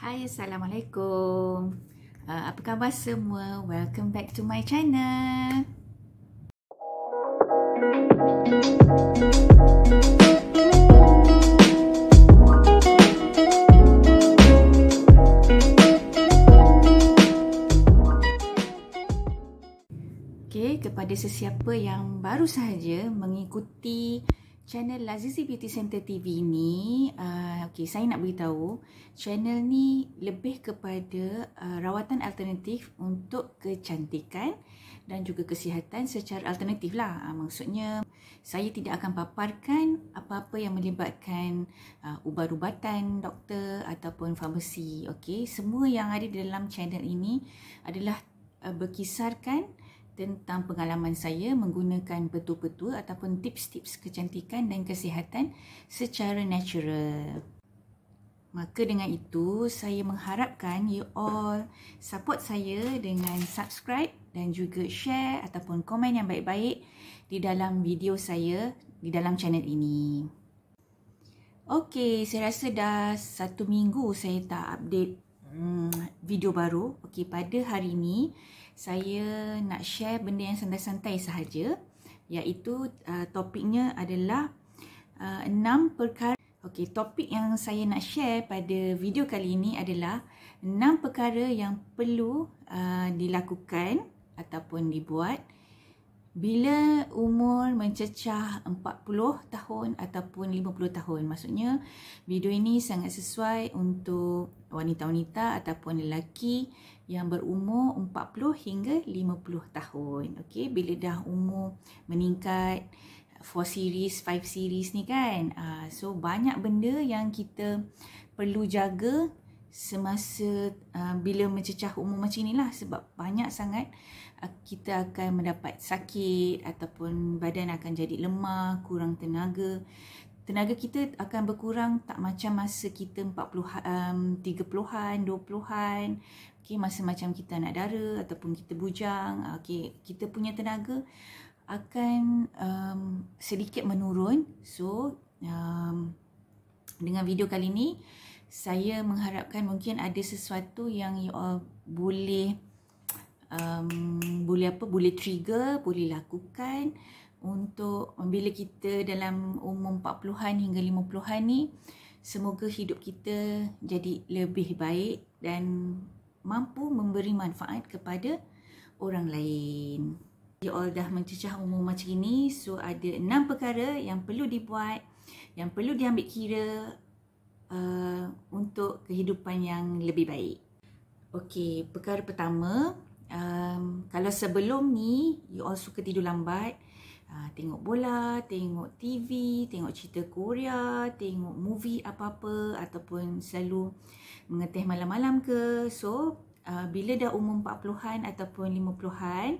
Hai, Assalamualaikum. Apa khabar semua? Welcome back to my channel. Okay, kepada sesiapa yang baru sahaja mengikuti channel Lazizi Beauty Center TV ni, saya nak beritahu channel ni lebih kepada rawatan alternatif untuk kecantikan dan juga kesihatan secara alternatif lah. Maksudnya saya tidak akan paparkan apa-apa yang melibatkan ubat-ubatan doktor ataupun farmasi. Okay, semua yang ada di dalam channel ini adalah berkisarkan tentang pengalaman saya menggunakan betul-betul ataupun tips-tips kecantikan dan kesihatan secara natural. Maka dengan itu, saya mengharapkan you all support saya dengan subscribe dan juga share ataupun komen yang baik-baik di dalam video saya di dalam channel ini. Okey, saya rasa dah 1 minggu saya tak update video baru. Okey, pada hari ini saya nak share benda yang santai-santai sahaja, iaitu topiknya adalah 6 perkara. Okey, topik yang saya nak share pada video kali ini adalah 6 perkara yang perlu dilakukan ataupun dibuat bila umur mencecah 40 tahun ataupun 50 tahun. Maksudnya video ini sangat sesuai untuk wanita-wanita ataupun lelaki yang berumur 40 hingga 50 tahun. Okey, bila dah umur meningkat 4 series, 5 series ni kan. So banyak benda yang kita perlu jaga semasa bila mencecah umur macam inilah, sebab banyak sangat kita akan mendapat sakit ataupun badan akan jadi lemah, kurang tenaga. Tenaga kita akan berkurang tak macam masa kita 40-an, 30-an, 20-an. Okay, masa macam kita anak dara ataupun kita bujang, okay, kita punya tenaga akan sedikit menurun. So, dengan video kali ni, saya mengharapkan mungkin ada sesuatu yang you all boleh trigger, boleh lakukan untuk bila kita dalam umur 40-an hingga 50-an ni, semoga hidup kita jadi lebih baik dan mampu memberi manfaat kepada orang lain. You all dah mencecah umur macam ini, so ada 6 perkara yang perlu dibuat, yang perlu diambil kira untuk kehidupan yang lebih baik. Okey, perkara pertama, kalau sebelum ni you all suka tidur lambat, tengok bola, tengok TV, tengok cerita Korea, tengok movie apa-apa ataupun selalu mengetih malam-malam ke. So, bila dah umur 40-an ataupun 50-an,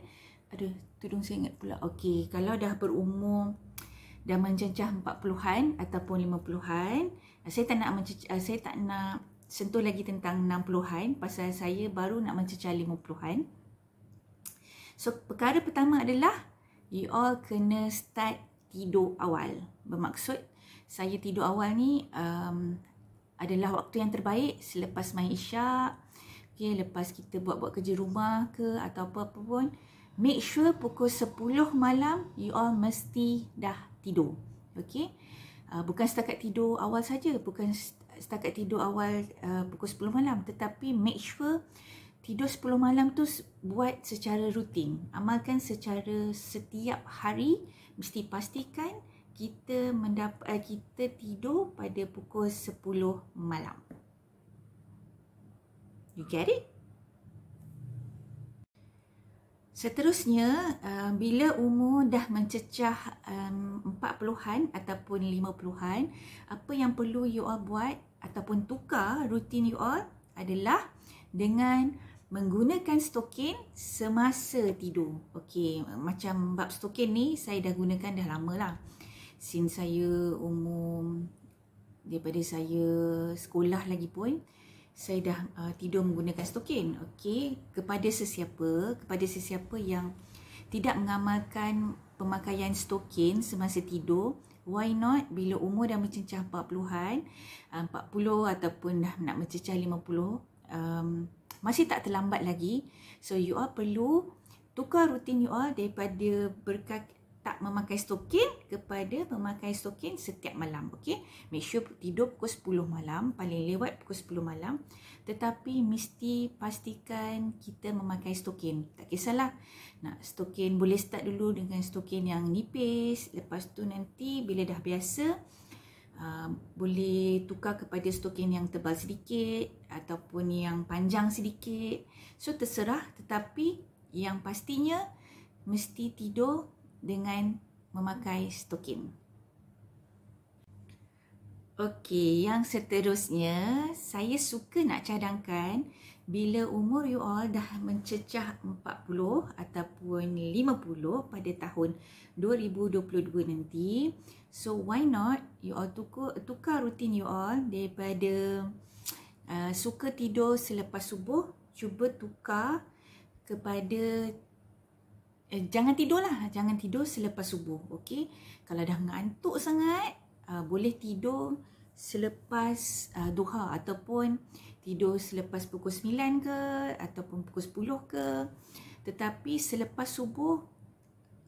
aduh, tudung saya ingat pula. Okey, kalau dah berumur, dah mencecah 40-an ataupun 50-an, saya tak nak sentuh lagi tentang 60-an pasal saya baru nak mencecah 50-an. So, perkara pertama adalah you all kena start tidur awal. Bermaksud, saya tidur awal ni adalah waktu yang terbaik selepas main isyak. Okay, lepas kita buat-buat kerja rumah ke atau apa-apa pun, make sure pukul 10 malam you all mesti dah tidur. Okay, bukan setakat tidur awal saja, bukan setakat tidur awal pukul 10 malam, tetapi make sure tidur 10 malam tu buat secara rutin. Amalkan secara setiap hari. Mesti pastikan kita tidur pada pukul 10 malam. You get it? Seterusnya, bila umur dah mencecah 40-an ataupun 50-an, apa yang perlu you all buat ataupun tukar rutin you all adalah dengan menggunakan stokin semasa tidur. Okey, macam bab stokin ni saya dah gunakan dah lama lah. Since saya daripada saya sekolah lagi pun, saya dah tidur menggunakan stokin. Okey, kepada sesiapa yang tidak mengamalkan pemakaian stokin semasa tidur, why not bila umur dah mencecah 40-an, 40 ataupun dah nak mencecah 50, masih tak terlambat lagi. So you all perlu tukar rutin you all daripada tak memakai stokin kepada memakai stokin setiap malam. Okay, make sure tidur pukul 10 malam, paling lewat pukul 10 malam, tetapi mesti pastikan kita memakai stokin. Tak kisahlah nak stokin, boleh start dulu dengan stokin yang nipis, lepas tu nanti bila dah biasa boleh tukar kepada stokin yang tebal sedikit ataupun yang panjang sedikit. So terserah, tetapi yang pastinya mesti tidur dengan memakai stokin. Okey, yang seterusnya saya suka nak cadangkan bila umur you all dah mencecah 40 ataupun 50 pada tahun 2022 nanti. So why not you all tukar rutin you all daripada suka tidur selepas subuh, cuba tukar kepada jangan tidur selepas subuh. Okey, kalau dah ngantuk sangat, boleh tidur selepas duha ataupun tidur selepas pukul 9 ke ataupun pukul 10 ke. Tetapi selepas subuh,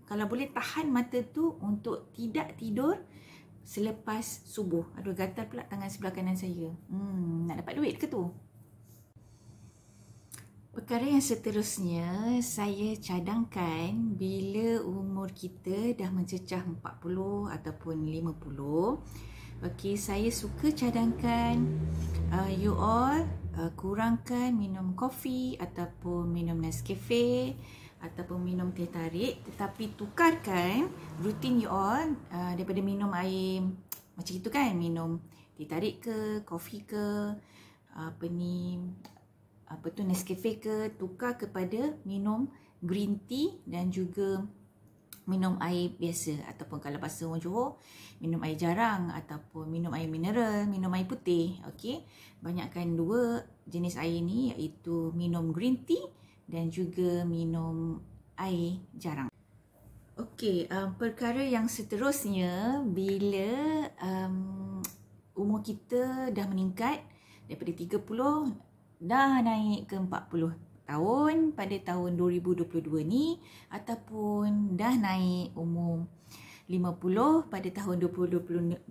kalau boleh tahan mata tu untuk tidak tidur selepas subuh. Aduh, gatal pula tangan sebelah kanan saya. Nak dapat duit ke tu? Perkara yang seterusnya saya cadangkan bila umur kita dah mencecah 40 ataupun 50. Okey, saya suka cadangkan you all kurangkan minum kopi ataupun minum Nescafe ataupun minum teh tarik, tetapi tukarkan rutin you all daripada minum air macam itu kan, minum teh tarik ke, kopi ke, Nescafe ke, tukar kepada minum green tea dan juga minum air biasa, ataupun kalau bahasa orang Johor, minum air jarang ataupun minum air mineral, minum air putih. Okey, banyakkan dua jenis air ni, iaitu minum green tea dan juga minum air jarang. Okey, perkara yang seterusnya bila umur kita dah meningkat daripada 30 dah naik ke 40 tahun pada tahun 2022 ni, ataupun dah naik umur 50 pada tahun 2022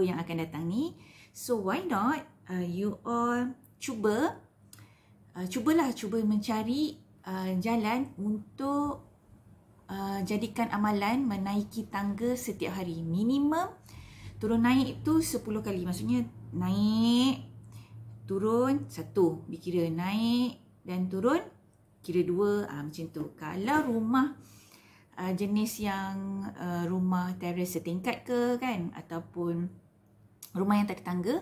yang akan datang ni. So why not you all cuba mencari jalan untuk jadikan amalan menaiki tangga setiap hari. Minimum turun naik tu 10 kali. Maksudnya naik, turun 1 dikira, naik dan turun kira 2, macam tu. Kalau rumah jenis yang rumah teres setingkat ke kan, ataupun rumah yang tak ada tangga,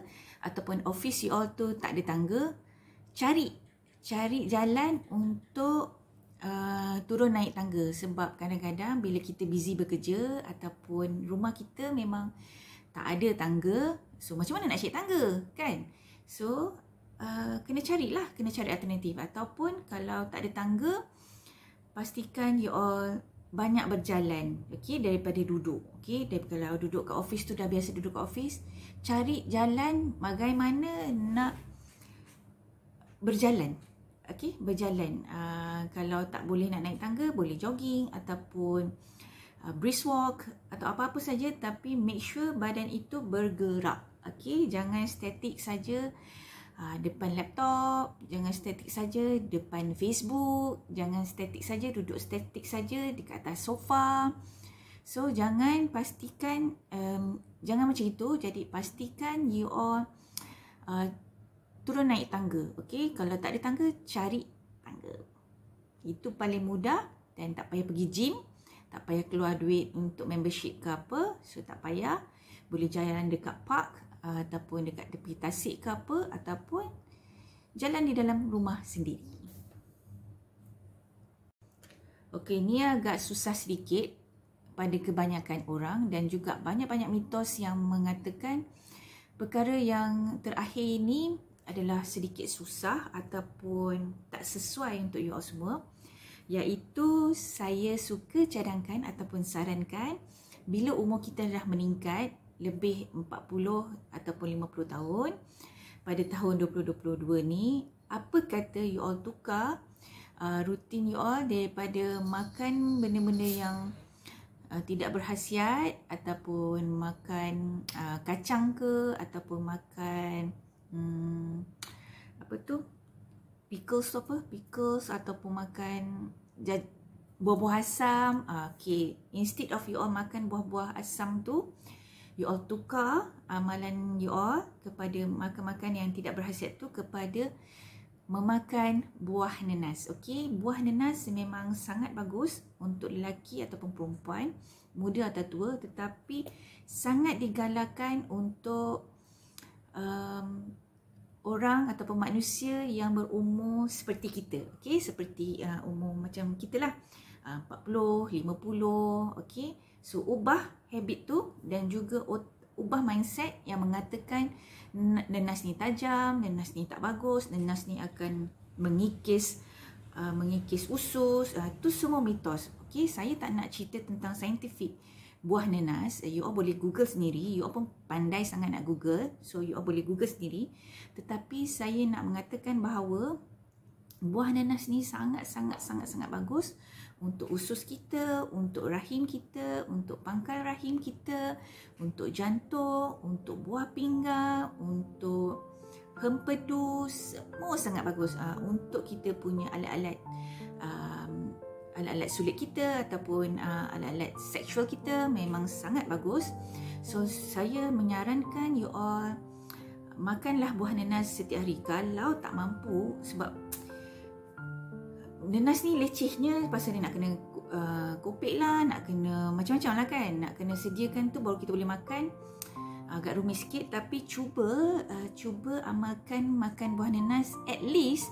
ataupun office you all tu tak ada tangga, cari jalan untuk turun naik tangga. Sebab kadang-kadang bila kita busy bekerja ataupun rumah kita memang tak ada tangga, so macam mana nak cari tangga kan? So kena cari alternatif. Ataupun kalau tak ada tangga, pastikan you all banyak berjalan, okey, daripada duduk. Okey, kalau duduk kat office tu dah biasa duduk kat office, cari jalan bagaimana nak berjalan. Okey, berjalan. Kalau tak boleh nak naik tangga, boleh jogging ataupun brisk walk atau apa-apa saja, tapi make sure badan itu bergerak. Okey, jangan statik saja depan laptop, jangan statik saja depan Facebook, jangan statik saja, duduk statik saja dekat atas sofa. So jangan macam itu. Jadi pastikan you all turun naik tangga. Okey, kalau tak ada tangga, cari tangga. Itu paling mudah dan tak payah pergi gym, tak payah keluar duit untuk membership ke apa. So tak payah, boleh jalan dekat park ataupun dekat tepi tasik ke apa, ataupun jalan di dalam rumah sendiri. Okey, ni agak susah sedikit pada kebanyakan orang dan juga banyak-banyak mitos yang mengatakan perkara yang terakhir ini adalah sedikit susah ataupun tak sesuai untuk you all semua, iaitu saya suka cadangkan ataupun sarankan bila umur kita dah meningkat lebih 40 ataupun 50 tahun pada tahun 2022 ni, apa kata you all tukar rutin you all daripada makan benda-benda yang tidak berkhasiat, ataupun makan kacang ke, ataupun makan apa tu, pickles ataupun makan buah-buah asam. Okay, instead of you all makan buah-buah asam tu, you all tukar amalan you all kepada makan-makan yang tidak berkhasiat tu kepada memakan buah nenas. Okey, buah nenas memang sangat bagus untuk lelaki ataupun perempuan, muda atau tua, tetapi sangat digalakkan untuk orang ataupun manusia yang berumur seperti kita. Okey, seperti umur macam kita lah, 40, 50. Okey, so ubah habit tu dan juga ubah mindset yang mengatakan nenas ni tajam, nenas ni tak bagus, nenas ni akan mengikis usus. Itu semua mitos. Okey, saya tak nak cerita tentang saintifik buah nenas. You all boleh Google sendiri. You all pun pandai sangat nak Google, so you all boleh Google sendiri. Tetapi saya nak mengatakan bahawa buah nanas ni sangat bagus untuk usus kita, untuk rahim kita, untuk pangkal rahim kita, untuk jantung, untuk buah pinggang, untuk hempedu, semua sangat bagus. Untuk kita punya alat-alat sulit kita ataupun alat-alat seksual kita memang sangat bagus. So saya menyarankan you all makanlah buah nanas setiap hari. Kalau tak mampu, sebab nanas ni lecehnya pasal dia nak kena kopek lah, nak kena macam-macam lah kan, nak kena sediakan tu baru kita boleh makan. Agak rumit sikit, tapi cuba makan buah nanas at least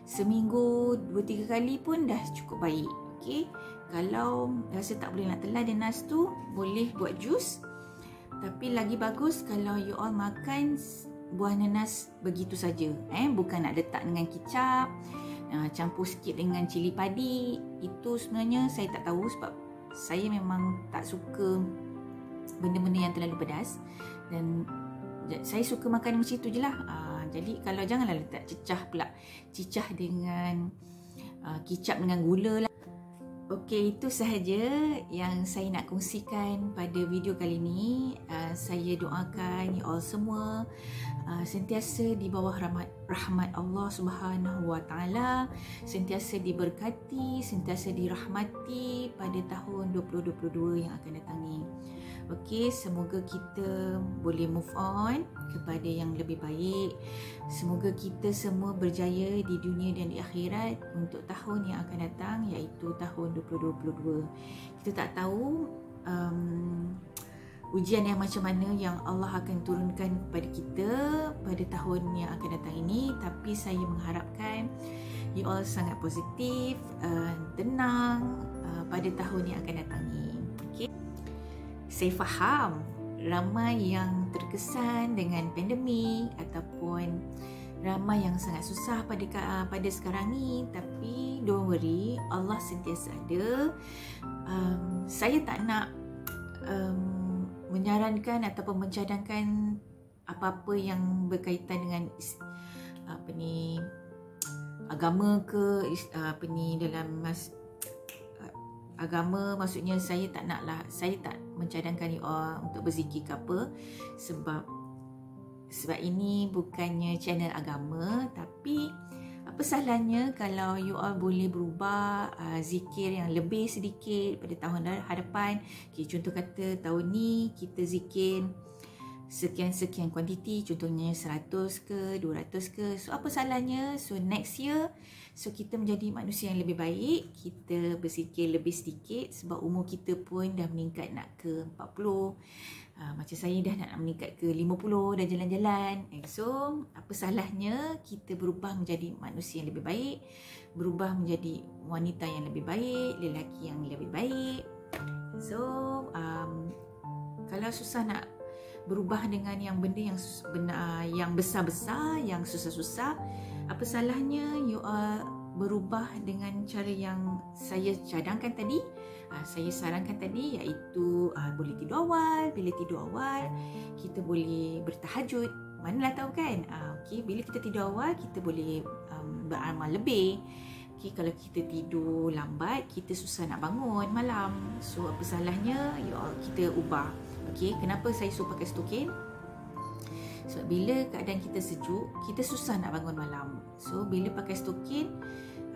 seminggu 2-3 kali pun dah cukup baik. Okay, kalau rasa tak boleh nak telan nanas tu, boleh buat jus. Tapi lagi bagus kalau you all makan buah nanas begitu saja, bukan nak letak dengan kicap, campur sikit dengan cili padi. Itu sebenarnya saya tak tahu, sebab saya memang tak suka benda-benda yang terlalu pedas, dan saya suka makan macam itu je lah. Jadi kalau janganlah letak cicah dengan kicap dengan gula lah. Okey, itu sahaja yang saya nak kongsikan pada video kali ini. Saya doakan you all semua sentiasa di bawah rahmat Allah Subhanahu Wa Taala, sentiasa diberkati, sentiasa dirahmati pada tahun 2022 yang akan datang ni. Okey, semoga kita boleh move on kepada yang lebih baik. Semoga kita semua berjaya di dunia dan di akhirat untuk tahun yang akan datang, iaitu tahun 2022. Kita tak tahu ujian yang macam mana yang Allah akan turunkan kepada kita pada tahun yang akan datang ini, tapi saya mengharapkan you all sangat positif, tenang pada tahun yang akan datang ini. Okay? Saya faham ramai yang terkesan dengan pandemik ataupun ramai yang sangat susah pada sekarang ni, tapi don't worry, Allah sentiasa ada. Saya tak nak menyarankan ataupun mencadangkan apa-apa yang berkaitan dengan agama ke dalam agama. Maksudnya saya tak mencadangkan you all untuk berzikir ke apa, sebab ini bukannya channel agama. Tapi apa salahnya kalau you all boleh berubah zikir yang lebih sedikit pada tahun hadapan. Okay, contoh kata tahun ni kita zikir sekian-sekian kuantiti, contohnya 100 ke 200 ke. So apa salahnya, so next year, so kita menjadi manusia yang lebih baik, kita berzikir lebih sedikit, sebab umur kita pun dah meningkat nak ke 40. Macam saya dah nak meningkat ke 50, dah jalan-jalan. So apa salahnya kita berubah menjadi manusia yang lebih baik, berubah menjadi wanita yang lebih baik, lelaki yang lebih baik. So kalau susah nak berubah dengan yang benda yang besar-besar, yang susah-susah, apa salahnya you all berubah dengan cara yang saya cadangkan tadi, saya sarankan tadi, iaitu boleh tidur awal. Bila tidur awal, kita boleh bertahajud. Manalah tahu kan? Okey, bila kita tidur awal, kita boleh beramal lebih. Okey, kalau kita tidur lambat, kita susah nak bangun malam. So apa salahnya kita ubah. Okey, kenapa saya suruh pakai stokin? Sebab bila keadaan kita sejuk, kita susah nak bangun malam. So bila pakai stokin,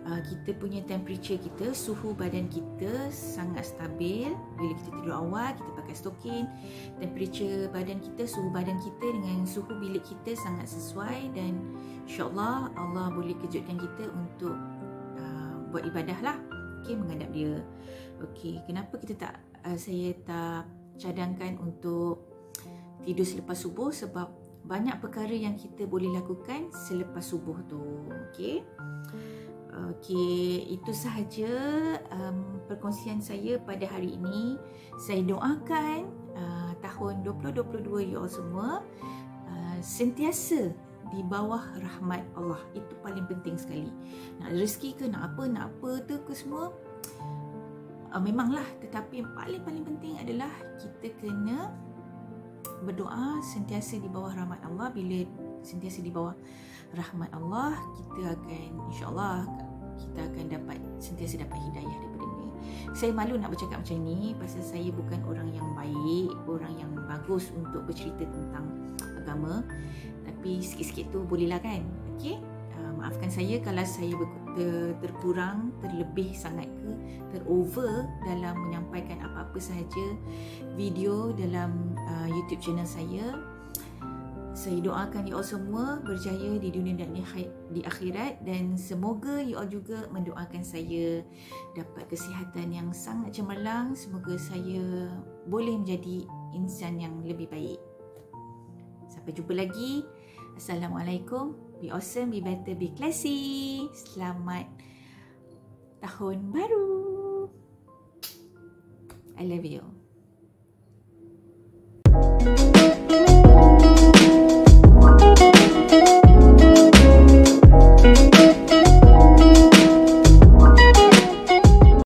kita punya temperature kita, suhu badan kita sangat stabil. Bila kita tidur awal, kita pakai stokin, temperature badan kita, suhu badan kita dengan suhu bilik kita sangat sesuai, dan insyaAllah Allah boleh kejutkan kita untuk buat ibadah lah. Okey, menghadap dia. Okey, kenapa saya tak cadangkan untuk tidur selepas subuh? Sebab banyak perkara yang kita boleh lakukan selepas subuh tu. Okey. Okey, itu sahaja perkongsian saya pada hari ini. Saya doakan tahun 2022 you all semua sentiasa di bawah rahmat Allah. Itu paling penting sekali. Nak rezeki ke, nak apa tu ke semua, memanglah, tetapi yang paling penting adalah kita kena berdoa sentiasa di bawah rahmat Allah. Bila sentiasa di bawah rahmat Allah, kita akan, insyaAllah, kita akan sentiasa dapat hidayah daripada ni. Saya malu nak bercakap macam ni pasal saya bukan orang yang baik, orang yang bagus untuk bercerita tentang agama, tapi sikit-sikit tu bolehlah kan. Okey, maafkan saya kalau saya terkurang, terlebih sangat ke, terover dalam menyampaikan apa-apa sahaja video dalam YouTube channel saya. Saya doakan you all semua berjaya di dunia dan di akhirat, dan semoga you all juga mendoakan saya dapat kesihatan yang sangat cemerlang. Semoga saya boleh menjadi insan yang lebih baik. Sampai jumpa lagi. Assalamualaikum. Be awesome, be better, be classy. Selamat tahun baru. I love you.